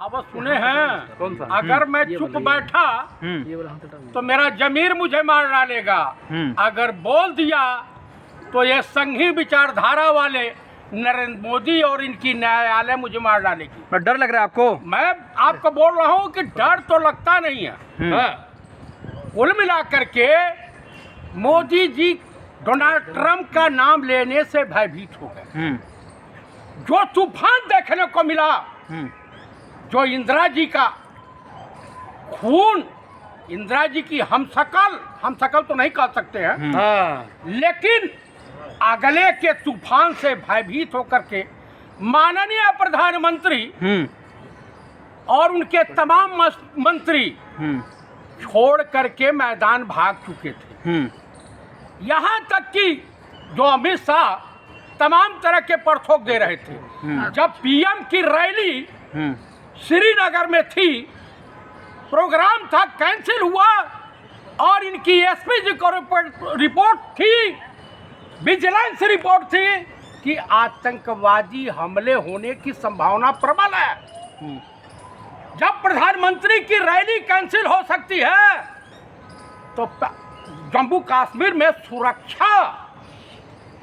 अब सुने हैं, कौन सा? अगर मैं चुप बैठा तो मेरा जमीर मुझे मार डालेगा, अगर बोल दिया तो ये संघी विचारधारा वाले नरेंद्र मोदी और इनकी न्यायालय मुझे मार डालेगी। डर लग रहा है आपको? मैं आपको बोल रहा हूँ कि डर तो लगता नहीं है। कुल मिलाकर के मोदी जी डोनाल्ड ट्रंप का नाम लेने से भयभीत हो गए। जो तूफान देखने को मिला, जो इंदिरा जी का खून, इंदिरा जी की हम शकल तो नहीं कह सकते हैं, लेकिन अगले के तूफान से भयभीत होकर के माननीय प्रधानमंत्री और उनके तमाम मंत्री छोड़ करके मैदान भाग चुके थे। यहाँ तक कि जो अमित शाह तमाम तरह के परथोक दे रहे थे। जब पीएम की रैली श्रीनगर में थी, प्रोग्राम था, कैंसिल हुआ और इनकी एसपी जी को रिपोर्ट थी, विजिलेंस रिपोर्ट थी कि आतंकवादी हमले होने की संभावना प्रबल है। जब प्रधानमंत्री की रैली कैंसिल हो सकती है तो जम्मू कश्मीर में सुरक्षा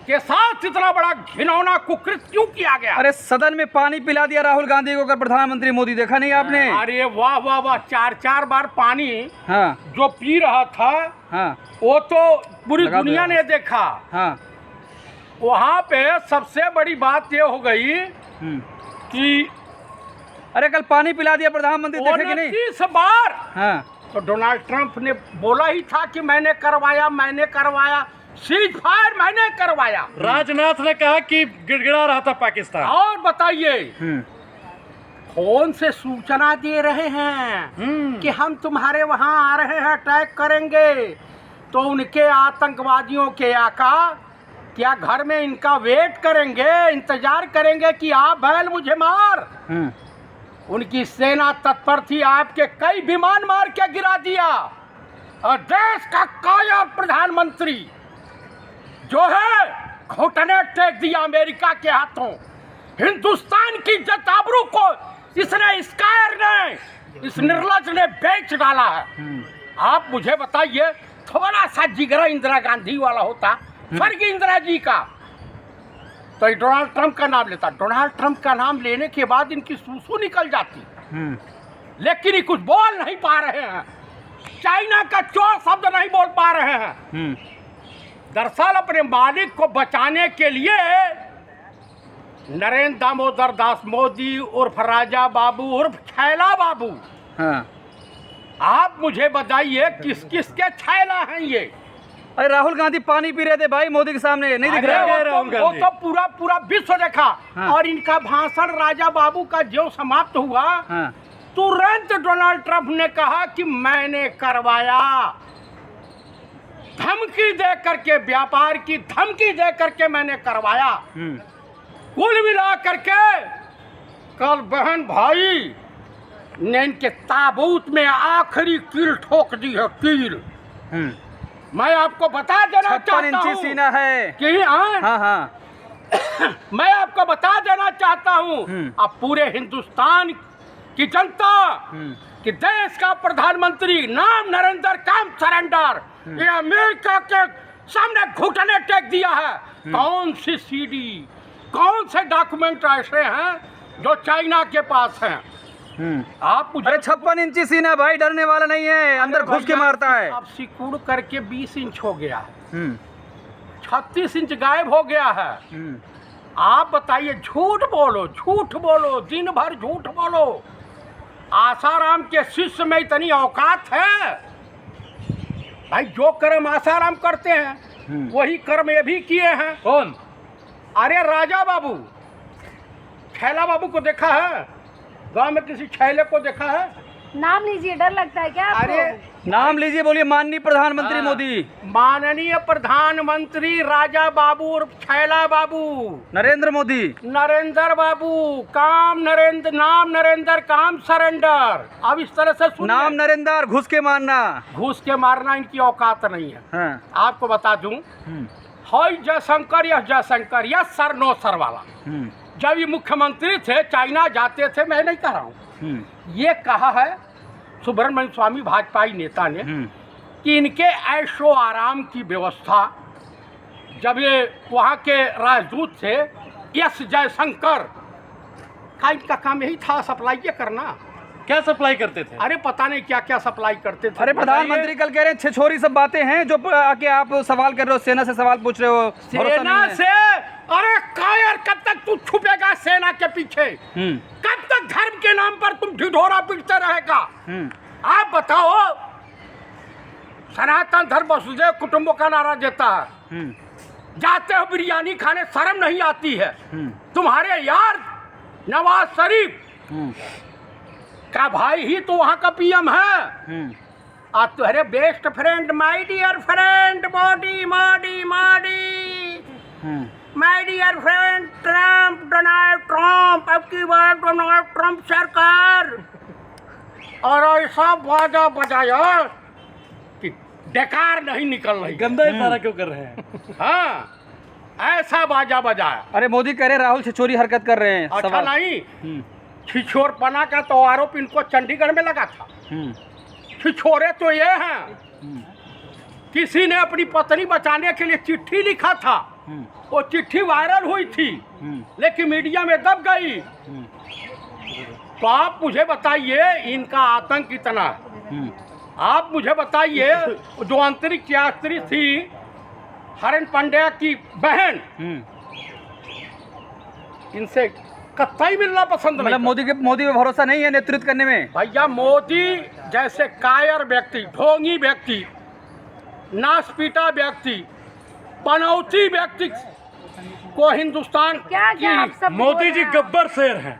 के साथ इतना बड़ा घिनौना कुकृत क्यों किया गया? अरे सदन में पानी पिला दिया राहुल गांधी को, अगर प्रधानमंत्री मोदी, देखा नहीं आपने? अरे वाह वाह वाह, 4 बार पानी जो पी रहा था वो तो पूरी दुनिया ने देखा। वहाँ पे सबसे बड़ी बात ये हो गई कि अरे कल पानी पिला दिया प्रधानमंत्री, देखे कि नहीं? 29 बार तो डोनाल्ड ट्रंप ने बोला ही था कि मैंने करवाया, सीज फायर मैंने करवाया। राजनाथ ने कहा कि गिड़गिड़ा रहा था पाकिस्तान। और बताइए, फोन से सूचना दे रहे हैं कि हम तुम्हारे वहां आ रहे हैं, अटैक करेंगे, तो उनके आतंकवादियों के आका क्या घर में इनका वेट करेंगे, इंतजार करेंगे कि आप बैल मुझे मार? उनकी सेना तत्पर थी, आपके कई विमान मार के गिरा दिया। और देश का काया प्रधानमंत्री जो है घुटने टेक दिया अमेरिका के हाथों। हिंदुस्तान की इज्जत आबरू को इसने, इस कायर ने, इस निर्लज ने बेच डाला है। आप मुझे बताइए, थोड़ा सा जिगरा इंदिरा गांधी वाला होता, स्वर्गीय इंदिरा जी का, तो डोनाल्ड ट्रंप का नाम लेता। डोनाल्ड ट्रंप का नाम लेने के बाद इनकी सूसू निकल जाती, लेकिन ये कुछ बोल नहीं पा रहे हैं। चाइना का चोर शब्द नहीं बोल पा रहे हैं। दरअसल अपने मालिक को बचाने के लिए नरेंद्र दामोदर दास मोदी उर्फ राजा बाबू उर्फ छैला बाबू, आप मुझे बताइए किस किस के छैला हैं ये? अरे राहुल गांधी पानी पी रहे थे भाई मोदी के सामने, नहीं दिख रहा? वो तो पूरा विश्व देखा। और इनका भाषण राजा बाबू का जो समाप्त हुआ, तुरंत डोनाल्ड ट्रंप ने कहा कि मैंने करवाया। धमकी दे करके, व्यापार की धमकी दे करके मैंने करवाया। कुल मिला करके कल बहन भाई ने इनके ताबूत में आखिरी कील ठोक दी है, कील। मैं आपको बता देना चाहता हूँ सीना है कि मैं आपको बता देना चाहता हूँ अब पूरे हिंदुस्तान की जनता कि देश का प्रधानमंत्री नाम नरेंद्र, काम सरेंडर, ये अमेरिका के सामने घुटने टेक दिया है। कौन सी सीडी, कौन से डॉक्यूमेंट ऐसे हैं जो चाइना के पास हैं? आप मुझे, अरे 56 इंची सीना भाई, डरने वाला नहीं है, अंदर घुस के मारता है। अब सिकुड़ करके 20 इंच हो गया है, 36 इंच गायब हो गया है। आप बताइए, झूठ बोलो, दिन भर झूठ बोलो। आसाराम के शिष्य में इतनी औकात है भाई, जो कर्म आसाराम करते हैं वही कर्म ये भी किए हैं। कौन? अरे राजा बाबू, छैला बाबू को देखा है? गांव में किसी छैले को देखा है? नाम लीजिए, डर लगता है क्या आपको? अरे नाम लीजिए, बोलिए माननीय प्रधानमंत्री मोदी। माननीय प्रधानमंत्री राजा बाबू और छैला बाबू, नरेंद्र मोदी, नरेंद्र बाबू, काम नरेंद्र, नाम नरेंद्र, काम सरेंडर। अब इस तरह से सुनिए, नाम नरेंद्र, घुस के मारना इनकी औकात नहीं है। आपको बता दूं, हाई जयशंकर, यह जयशंकर, यह सर नो सर वाला, जब ये मुख्यमंत्री थे चाइना जाते थे, मैं नहीं कह रहा हूँ, ये कहा है सुब्रमण्यम स्वामी भाजपाई नेता ने कि इनके ऐशो आराम की व्यवस्था, जब ये वहाँ के राजदूत थे एस जयशंकर का, इनका काम यही था सप्लाई करना। क्या सप्लाई करते थे? अरे पता नहीं क्या क्या सप्लाई करते थे। अरे प्रधानमंत्री कल कह रहे हैं छिछोरी सब बातें हैं जो आके आप सवाल कर रहे हो, सेना से सवाल पूछ रहे हो। भरोसा सेना नहीं है। से? अरे कायर, कब तक तू छुपेगा सेना के पीछे? कब तक धर्म के नाम पर तुम ढिढोरा पीटते रहेगा? आप बताओ, सनातन धर्म वसुधैव कुटुंबों का नारा देता है, जाते हो बिरयानी खाने, शर्म नहीं आती है? तुम्हारे यार नवाज शरीफ का भाई ही तो वहाँ का पीएम है। आज तुम्हारे best friend, my dear friend, Modi Modi Modi, my dear friend Trump, Donald Trump, अब की बार डोनाल्ड ट्रम्प सरकार, और ऐसा बाजा बजाया कि बेकार नहीं निकल रही। गंदा इशारा क्यों कर रहे हैं? हाँ, ऐसा बाजा बजाया। अरे मोदी कह रहे हैं राहुल छिछोरी हरकत कर रहे हैं। अच्छा सवाल। नहीं, छिछोरपना का तो आरोप इनको चंडीगढ़ में लगा था। छिछोरे तो ये हैं, किसी ने अपनी पत्नी बचाने के लिए चिट्ठी लिखा था, वो चिट्ठी वायरल हुई थी लेकिन मीडिया में दब गई। तो आप मुझे बताइए, इनका आतंक इतना है। आप मुझे बताइए, जो अंतरिक्ष यात्री थी हरेन पांड्या की बहन, इनसे कतई मिलना पसंद नहीं। मतलब मोदी पे भरोसा नहीं है नेतृत्व करने में। भैया, मोदी जैसे कायर व्यक्ति, ढोंगी व्यक्ति, नासपीटा व्यक्ति, पनौती व्यक्ति को हिंदुस्तान क्या क्या आप सब मोदी जी गब्बर शेर हैं।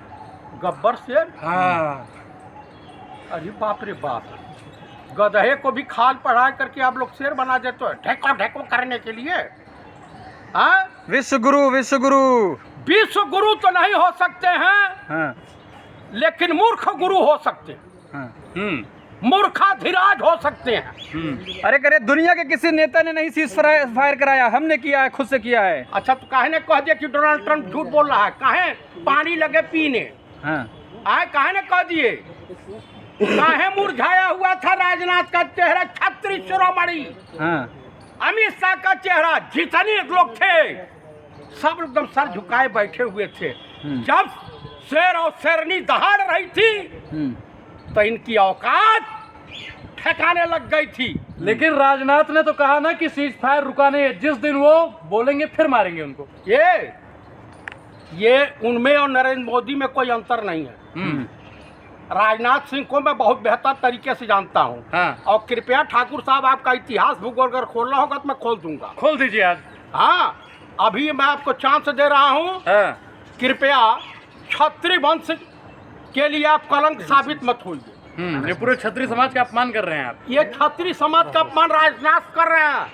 गब्बर शेर? हाँ, अरे बाप रे बाप, गधे को भी खाल पढ़ाई करके आप लोग शेर बना देते हो ढेको ढेको करने के लिए। हाँ, विश्व गुरु, विश्व गुरु। विश्व गुरु तो नहीं हो सकते हैं, हाँ, लेकिन मूर्ख गुरु हो सकते हैं। हाँ। मूर्खाधिराज हो सकते हैं। अरे करे दुनिया के किसी नेता ने नहीं सीज फायर कराया, हमने किया है, खुद से किया है। अच्छा, तो काहे ने कह दिया कि डोनाल्ड ट्रंप झूठ बोल रहा है? काहे पानी लगे पीने? हाँ। आए काहे ने कह दिए? काहे मुरझाया हुआ था राजनाथ का चेहरा, छत्री शिरोमणि हाँ। अमित शाह का चेहरा, जितने लोग थे सब एकदम सर झुकाए बैठे हुए थे। जब शेर और शेरनी दहाड़ रही थी तो इनकी औकात ठिकाने लग गई थी। लेकिन राजनाथ ने तो कहा ना कि सीज फायर रुका नहीं है, जिस दिन वो बोलेंगे फिर मारेंगे उनको। ये उनमें और नरेंद्र मोदी में कोई अंतर नहीं है। राजनाथ सिंह को मैं बहुत बेहतर तरीके से जानता हूँ। हाँ। और कृपया ठाकुर साहब, आपका इतिहास भूगोल अगर खोलना होगा तो मैं खोल दूंगा। खोल दीजिए आज। हाँ, अभी मैं आपको चांस दे रहा हूँ। हाँ। कृपया क्षत्रिय वंश के लिए आप कलंक साबित मत होइए। ये पूरे क्षत्रिय समाज का अपमान कर रहे हैं आप। ये क्षत्रिय समाज का अपमान राजनाथ कर रहे हैं।